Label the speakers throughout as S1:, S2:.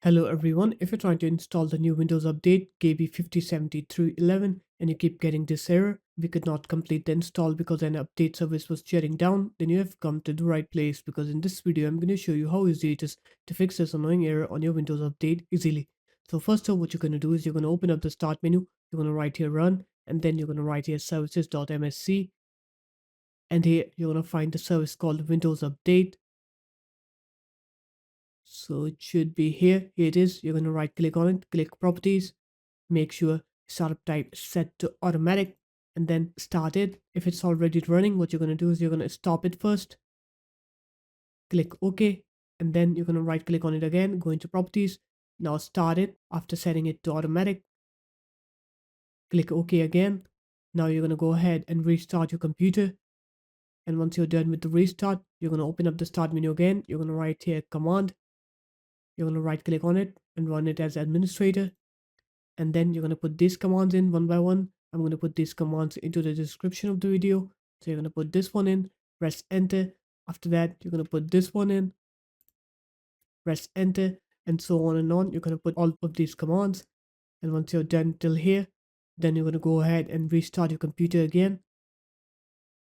S1: Hello everyone, if you're trying to install the new Windows update KB5070311 and you keep getting this error, we could not complete the install because an update service was shutting down, then you have come to the right place because in this video I'm going to show you how easy it is to fix this annoying error on your Windows update easily. So first of all, what you're going to do is you're going to open up the start menu, you're going to write here run, and then you're going to write here services.msc, and here you're going to find the service called Windows Update. So it should be here. Here it is. You're going to right click on it, click properties, make sure startup type is set to automatic, and then start it. If it's already running, what you're going to do is you're going to stop it first, click OK, and then you're going to right click on it again, go into properties. Now start it after setting it to automatic, click OK again. Now you're going to go ahead and restart your computer. And once you're done with the restart, you're going to open up the start menu again. You're going to write here command. You're going to right click on it and run it as administrator. And then you're going to put these commands in one by one. I'm going to put these commands into the description of the video. So you're going to put this one in, press enter. After that, you're going to put this one in, press enter, and so on and on. You're going to put all of these commands. And once you're done till here, then you're going to go ahead and restart your computer again.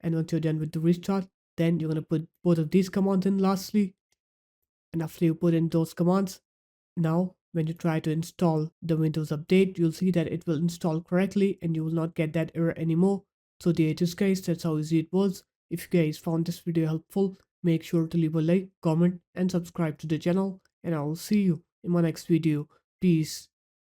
S1: And once you're done with the restart, then you're going to put both of these commands in lastly. And after you put in those commands, now when you try to install the Windows update, you'll see that it will install correctly and you will not get that error anymore. So there it is guys, that's how easy it was. If you guys found this video helpful, make sure to leave a like, comment and subscribe to the channel, and I will see you in my next video. Peace.